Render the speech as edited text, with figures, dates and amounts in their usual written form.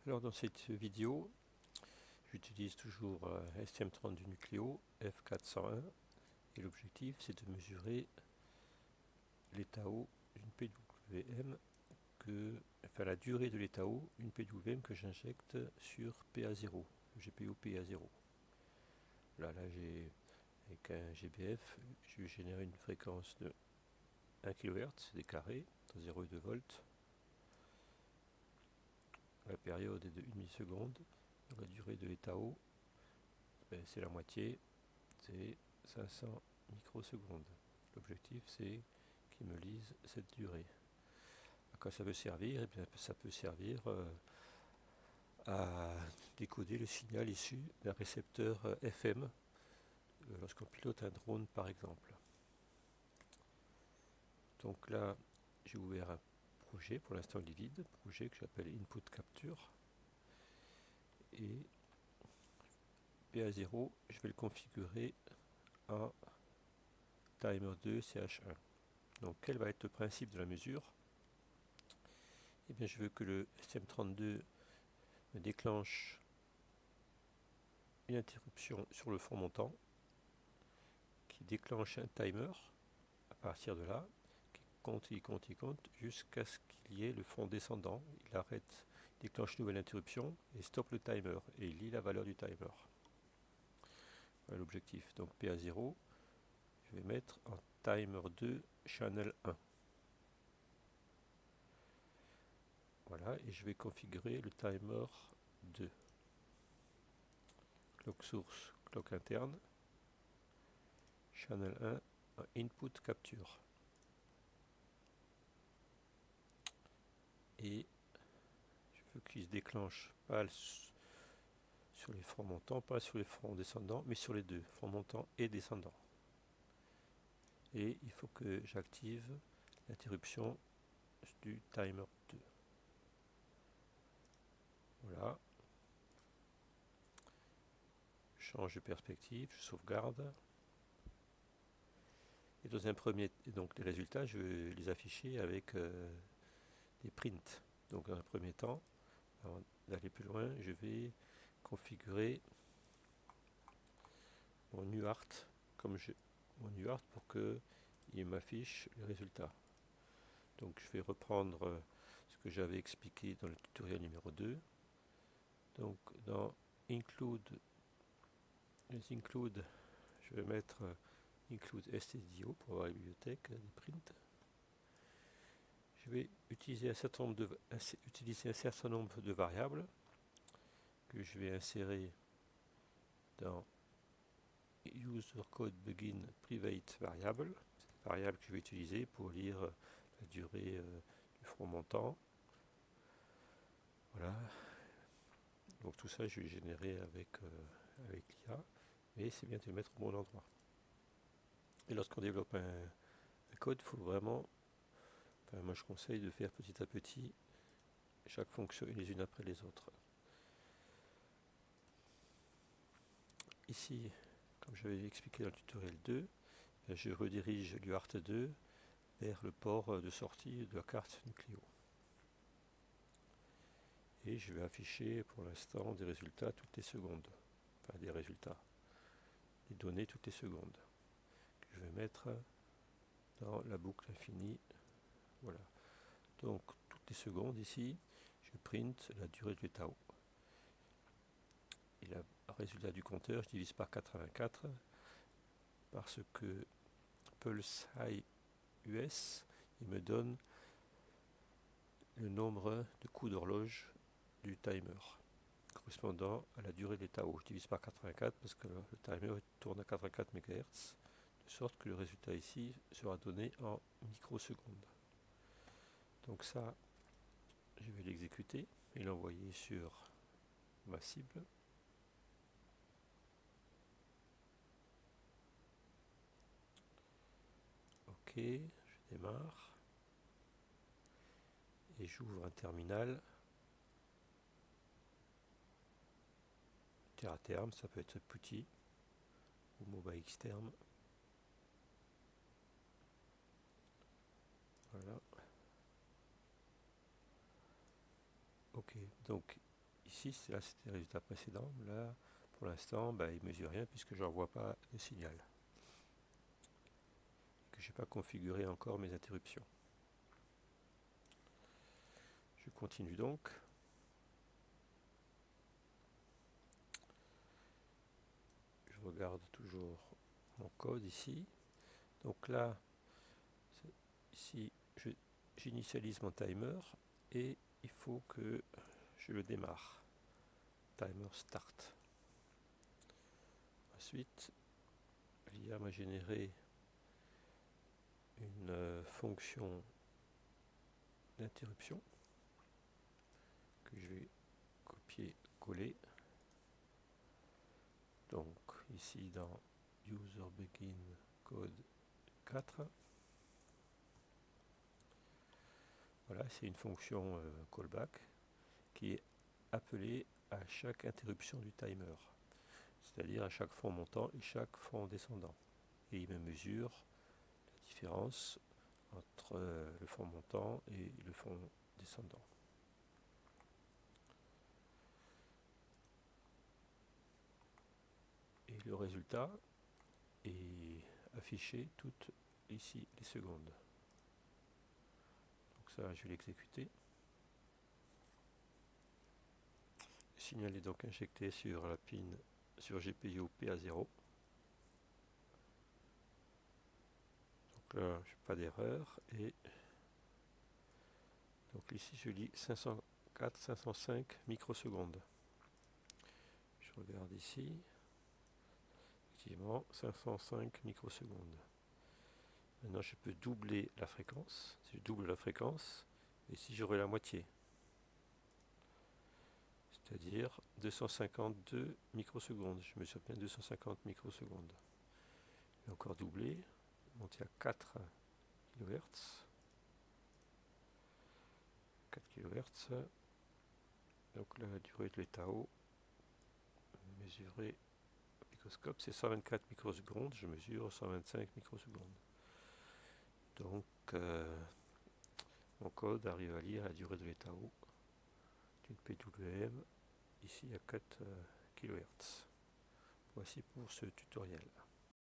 Alors dans cette vidéo, j'utilise toujours STM32 Nucleo F401 et l'objectif c'est de mesurer l'état haut d'une PWM enfin la durée de l'état haut d'une PWM que j'injecte sur PA0, le GPU PA0. Là j'ai avec un GBF, je génère une fréquence de 1 kHz des carrés dans 0,2 volts. La période est de 1 milliseconde. La durée de l'état haut, c'est la moitié, c'est 500 microsecondes. L'objectif c'est qu'il me lise cette durée. À quoi ça peut servir? Eh bien, ça peut servir à décoder le signal issu d'un récepteur FM lorsqu'on pilote un drone par exemple. Donc là, j'ai ouvert un projet, pour l'instant il est vide, projet que j'appelle Input Capture. Et PA0, je vais le configurer en timer 2 CH1. Donc quel va être le principe de la mesure? Eh bien, je veux que le STM32 me déclenche une interruption sur le front montant qui déclenche un timer à partir de là, qui compte jusqu'à ce qu'il y ait le front descendant. Il arrête, déclenche une nouvelle interruption et stoppe le timer et il lit la valeur du timer. Voilà l'objectif. Donc PA0, je vais mettre en timer 2 channel 1. Voilà, et je vais configurer le timer 2. Clock source, clock interne, channel 1, input capture. Et je veux qu'il se déclenche pas sur les fronts montants, pas sur les fronts descendants, mais sur les deux, fronts montants et descendants. Et il faut que j'active l'interruption du timer 2. Voilà. Je change de perspective, je sauvegarde. Et dans un premier, donc les résultats, je vais les afficher avec des prints. Donc dans un premier temps, avant d'aller plus loin, je vais configurer mon UART pour qu'il m'affiche les résultats. Donc je vais reprendre ce que j'avais expliqué dans le tutoriel numéro 2. Donc dans include, je vais mettre include stdio pour avoir la bibliothèque des prints. Je vais utiliser un certain nombre de variables que je vais insérer dans user code begin private variable. C'est une variable que je vais utiliser pour lire la durée du front montant. Voilà. Donc tout ça je vais générer avec l'IA, mais c'est bien de le mettre au bon endroit. Et lorsqu'on développe un code, il faut vraiment, moi je conseille de faire petit à petit chaque fonction les unes après les autres. Ici, comme j'avais expliqué dans le tutoriel 2, je redirige l'UART2 vers le port de sortie de la carte Nucleo. Et je vais afficher pour l'instant des résultats toutes les secondes. Enfin des résultats, des données toutes les secondes. Que je vais mettre dans la boucle infinie. Voilà. Donc toutes les secondes ici, je print la durée de l'état haut. Et le résultat du compteur, je divise par 84 parce que Pulse High US, il me donne le nombre de coups d'horloge du timer correspondant à la durée de l'état haut. Je divise par 84 parce que le timer tourne à 84 MHz, de sorte que le résultat ici sera donné en microsecondes. Donc ça, je vais l'exécuter et l'envoyer sur ma cible. Ok, je démarre et j'ouvre un terminal. Terre à terme, ça peut être petit ou mobile externe. Voilà. Ok, donc ici, là c'était le résultat précédent. Là, pour l'instant, il ne mesure rien puisque je n'envoie pas de signal. Que je n'ai pas configuré encore mes interruptions. Je continue donc. Je regarde toujours mon code ici. Donc là, ici, j'initialise mon timer et il faut que je le démarre. Timer start. Ensuite, l'IA m'a généré une fonction d'interruption que je vais copier-coller. Donc ici dans user begin code 4. Voilà, c'est une fonction callback qui est appelée à chaque interruption du timer, c'est-à-dire à chaque front montant et chaque front descendant. Et il me mesure la différence entre le front montant et le front descendant. Et le résultat est affiché toutes ici les secondes. Donc ça, je vais l'exécuter. Le signal est donc injecté sur la pin sur GPIO PA0. Donc là, je n'ai pas d'erreur. Et donc ici, je lis 504, 505 microsecondes. Je regarde ici. Effectivement, 505 microsecondes. Maintenant, je peux doubler la fréquence. Si je double la fréquence, ici, j'aurai la moitié. C'est-à-dire 252 microsecondes. Je mesure bien 250 microsecondes. Je vais encore doubler. Monter à 4 kHz. 4 kHz. Donc la durée de l'état haut mesurée au microscope, c'est 124 microsecondes. Je mesure 125 microsecondes. Donc mon code arrive à lire la durée de l'état haut d'une PWM ici à 4 kHz. Voici pour ce tutoriel.